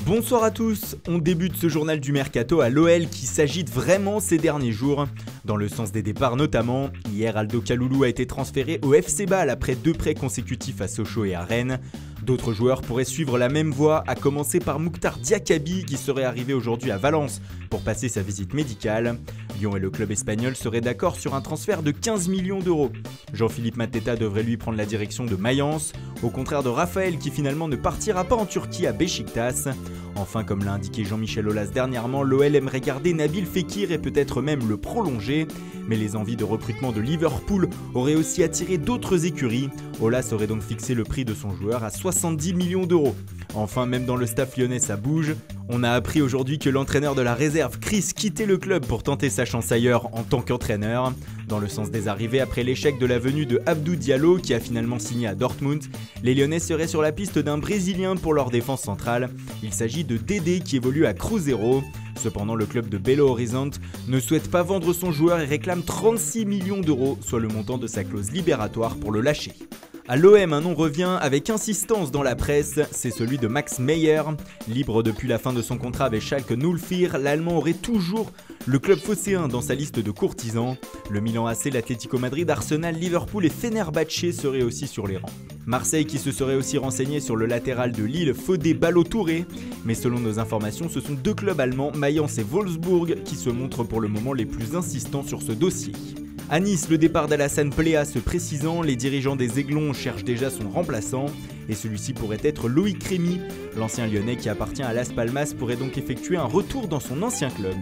Bonsoir à tous, on débute ce journal du Mercato à l'OL qui s'agite vraiment ces derniers jours. Dans le sens des départs notamment, hier Aldo Kalulu a été transféré au FC Bâle après 2 prêts consécutifs à Sochaux et à Rennes. D'autres joueurs pourraient suivre la même voie, à commencer par Mouktar Diakabi qui serait arrivé aujourd'hui à Valence pour passer sa visite médicale. Lyon et le club espagnol seraient d'accord sur un transfert de 15 millions d'euros. Jean-Philippe Mateta devrait lui prendre la direction de Mayence, au contraire de Raphaël qui finalement ne partira pas en Turquie à Beşiktaş. Enfin, comme l'a indiqué Jean-Michel Aulas dernièrement, l'OL aimerait garder Nabil Fekir et peut-être même le prolonger. Mais les envies de recrutement de Liverpool auraient aussi attiré d'autres écuries. Aulas aurait donc fixé le prix de son joueur à 70 millions d'euros. Enfin, même dans le staff lyonnais, ça bouge. On a appris aujourd'hui que l'entraîneur de la réserve, Chris, quittait le club pour tenter sa chance ailleurs en tant qu'entraîneur. Dans le sens des arrivées, après l'échec de la venue de Abdou Diallo, qui a finalement signé à Dortmund, les Lyonnais seraient sur la piste d'un Brésilien pour leur défense centrale. Il s'agit de Dédé qui évolue à Cruzeiro. Cependant, le club de Belo Horizonte ne souhaite pas vendre son joueur et réclame 36 millions d'euros, soit le montant de sa clause libératoire pour le lâcher. À l'OM, un nom revient avec insistance dans la presse, c'est celui de Max Meyer. Libre depuis la fin de son contrat avec Schalke 04, l'Allemand aurait toujours le club phocéen dans sa liste de courtisans. Le Milan AC, l'Atlético Madrid, Arsenal, Liverpool et Fenerbahçe seraient aussi sur les rangs. Marseille qui se serait aussi renseigné sur le latéral de Lille, Fodé Ballo-Touré. Mais selon nos informations, ce sont 2 clubs allemands, Mayence et Wolfsburg, qui se montrent pour le moment les plus insistants sur ce dossier. À Nice, le départ d'Alassane Plea se précisant, les dirigeants des Aiglons cherchent déjà son remplaçant et celui-ci pourrait être Loïc Rémy. L'ancien lyonnais qui appartient à Las Palmas pourrait donc effectuer un retour dans son ancien club.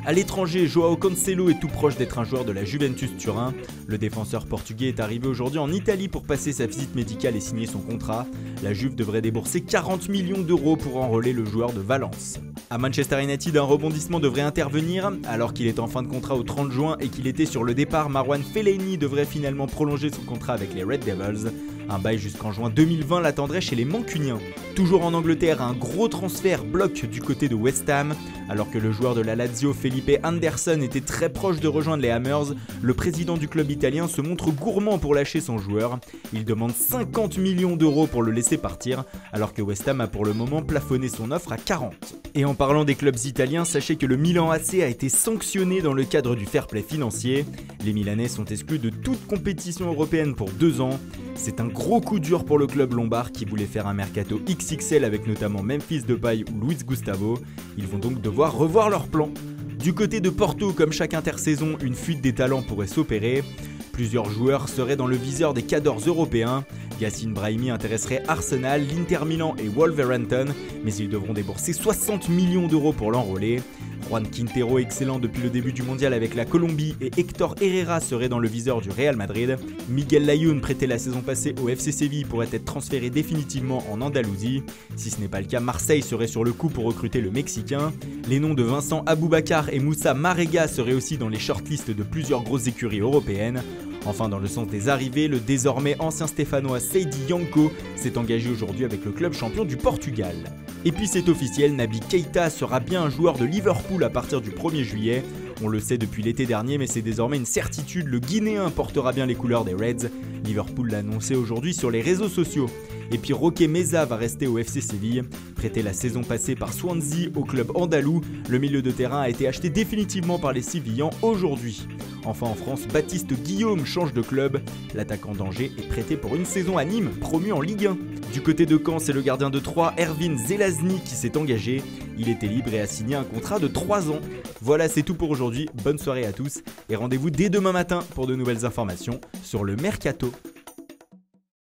À l'étranger, Joao Cancelo est tout proche d'être un joueur de la Juventus Turin. Le défenseur portugais est arrivé aujourd'hui en Italie pour passer sa visite médicale et signer son contrat. La Juve devrait débourser 40 millions d'euros pour enrôler le joueur de Valence. À Manchester United, un rebondissement devrait intervenir. Alors qu'il est en fin de contrat au 30 juin et qu'il était sur le départ, Marwan Fellaini devrait finalement prolonger son contrat avec les Red Devils. Un bail jusqu'en juin 2020 l'attendrait chez les Mancuniens. Toujours en Angleterre, un gros transfert bloque du côté de West Ham. Alors que le joueur de la Lazio, Felipe Anderson, était très proche de rejoindre les Hammers, le président du club italien se montre gourmand pour lâcher son joueur. Il demande 50 millions d'euros pour le laisser partir, alors que West Ham a pour le moment plafonné son offre à 40. Et en parlant des clubs italiens, sachez que le Milan AC a été sanctionné dans le cadre du fair play financier. Les Milanais sont exclus de toute compétition européenne pour 2 ans. C'est un gros coup dur pour le club lombard qui voulait faire un mercato XXL avec notamment Memphis Depay ou Luis Gustavo. Ils vont donc devoir revoir leur plan. Du côté de Porto, comme chaque intersaison, une fuite des talents pourrait s'opérer. Plusieurs joueurs seraient dans le viseur des cadors européens. Yassine Brahimi intéresserait Arsenal, l'Inter Milan et Wolverhampton, mais ils devront débourser 60 millions d'euros pour l'enrôler. Juan Quintero, excellent depuis le début du mondial avec la Colombie, et Héctor Herrera seraient dans le viseur du Real Madrid. Miguel Layún, prêté la saison passée au FC Séville, pourrait être transféré définitivement en Andalousie. Si ce n'est pas le cas, Marseille serait sur le coup pour recruter le Mexicain. Les noms de Vincent Aboubakar et Moussa Marega seraient aussi dans les shortlists de plusieurs grosses écuries européennes. Enfin, dans le sens des arrivées, le désormais ancien stéphanois Seydi Yanko s'est engagé aujourd'hui avec le club champion du Portugal. Et puis c'est officiel, Naby Keïta sera bien un joueur de Liverpool à partir du 1er juillet. On le sait depuis l'été dernier, mais c'est désormais une certitude, le Guinéen portera bien les couleurs des Reds. Liverpool l'a annoncé aujourd'hui sur les réseaux sociaux. Et puis Roque Meza va rester au FC Séville. Prêté la saison passée par Swansea au club andalou, le milieu de terrain a été acheté définitivement par les Sévillans aujourd'hui. Enfin en France, Baptiste Guillaume change de club. L'attaquant d'Angers est prêté pour une saison à Nîmes, promu en Ligue 1. Du côté de Caen, c'est le gardien de Troyes, Ervin Zelazny, qui s'est engagé. Il était libre et a signé un contrat de 3 ans. Voilà, c'est tout pour aujourd'hui. Bonne soirée à tous et rendez-vous dès demain matin pour de nouvelles informations sur le Mercato.